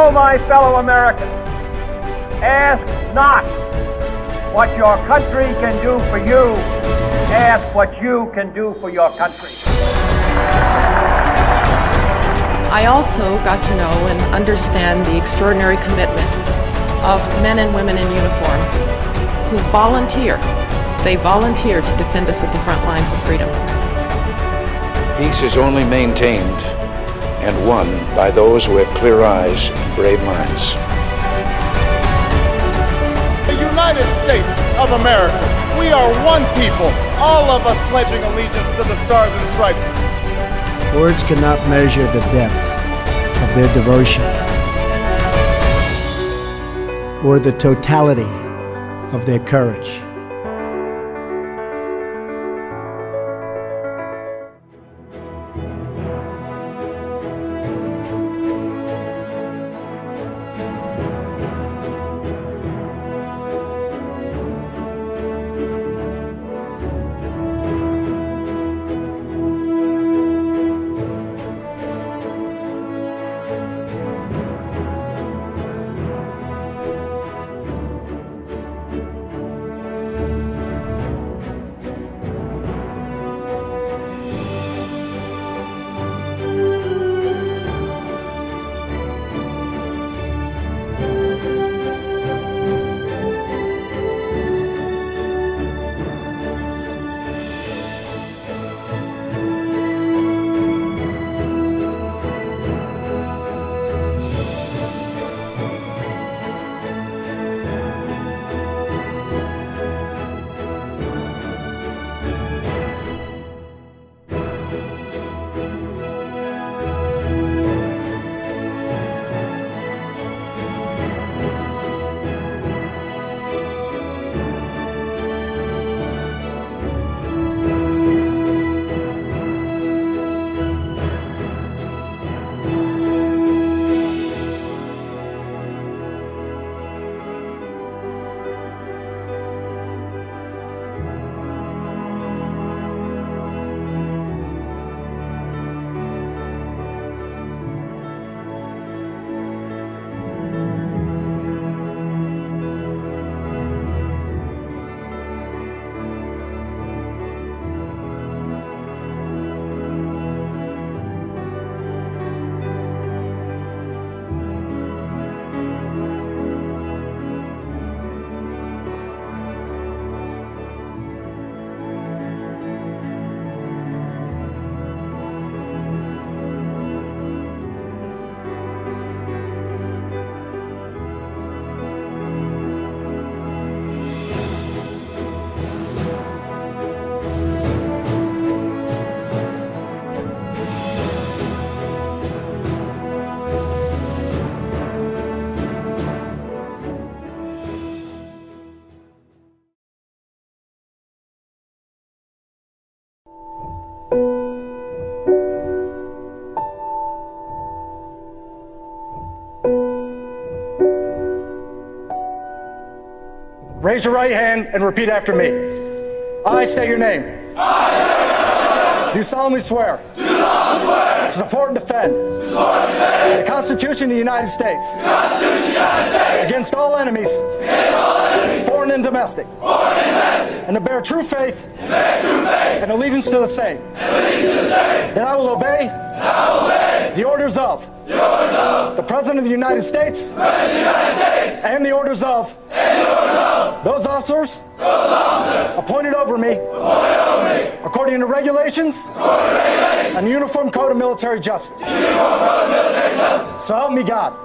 so, my fellow Americans, ask not what your country can do for you. Ask what you can do for your country. I also got to know and understand the extraordinary commitment of men and women in uniform who volunteer. They volunteer to defend us at the front lines of freedom. Peace is only maintained and won by those who have clear eyes and brave minds. The United States of America. We are one people, all of us pledging allegiance to the Stars and Stripes. Words cannot measure the depth of their devotion or the totality of their courage. Raise your right hand and repeat after me. I state your name. Do solemnly swear. To support and defend. The Constitution of the United States. Against all enemies. Foreign and domestic. And to bear true faith. And allegiance to the same. That I will obey. The orders of. The President of the United States. And the orders of. Those officers appointed over me according to regulations and the Uniform Code of Military Justice. So help me God.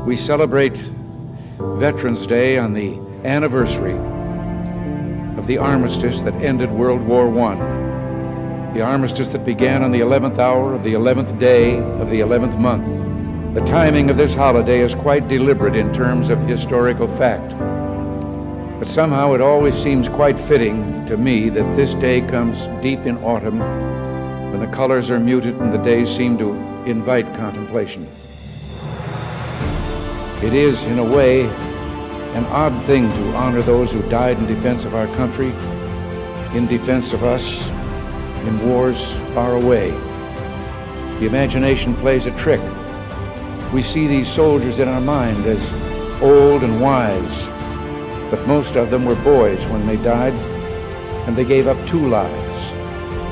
We celebrate Veterans Day on the anniversary of the armistice that ended World War I, the armistice that began on the 11th hour of the 11th day of the 11th month. The timing of this holiday is quite deliberate in terms of historical fact. But somehow it always seems quite fitting to me that this day comes deep in autumn, when the colors are muted and the days seem to invite contemplation. It is, in a way, an odd thing to honor those who died in defense of our country, in defense of us, in wars far away. The imagination plays a trick. We see these soldiers in our mind as old and wise, but most of them were boys when they died, and they gave up two lives,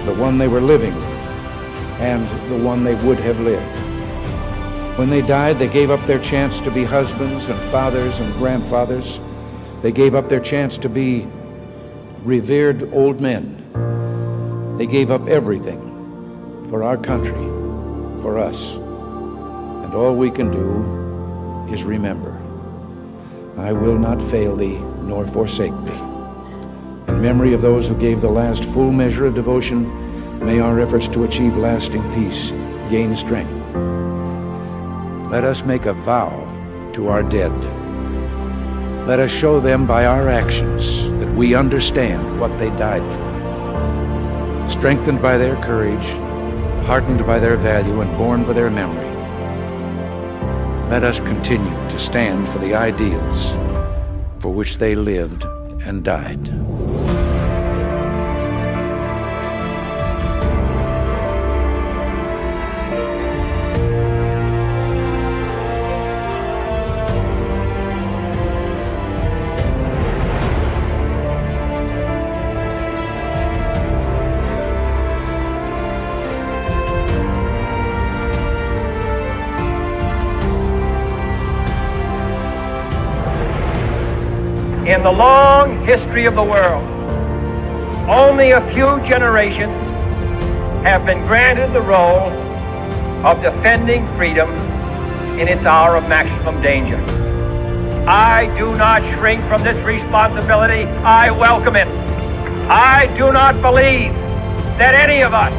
the one they were living and the one they would have lived. When they died, they gave up their chance to be husbands and fathers and grandfathers. They gave up their chance to be revered old men. They gave up everything for our country, for us. And all we can do is remember. I will not fail thee, nor forsake thee. In memory of those who gave the last full measure of devotion, may our efforts to achieve lasting peace gain strength. Let us make a vow to our dead. Let us show them by our actions that we understand what they died for. Strengthened by their courage, heartened by their value, and borne by their memory, let us continue to stand for the ideals for which they lived and died. In the long history of the world, only a few generations have been granted the role of defending freedom in its hour of maximum danger. I do not shrink from this responsibility. I welcome it. I do not believe that any of us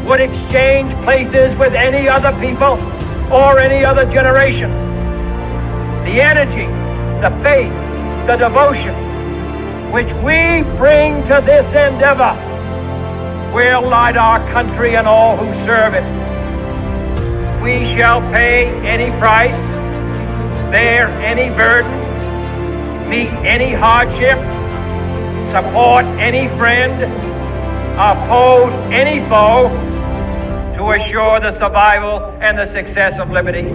would exchange places with any other people or any other generation. The energy, the faith, the devotion which we bring to this endeavor will light our country and all who serve it. We shall pay any price, bear any burden, meet any hardship, support any friend, oppose any foe to assure the survival and the success of liberty.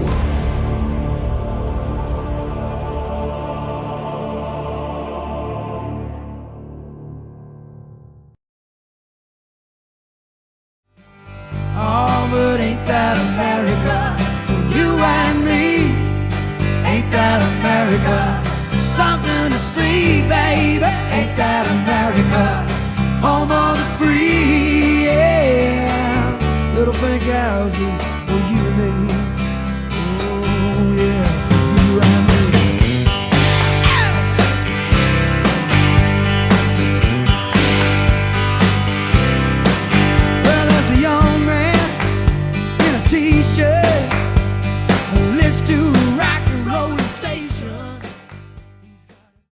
But ain't that America for you and me? Ain't that America something to see, baby? Ain't that America home of the free? Yeah, little pink houses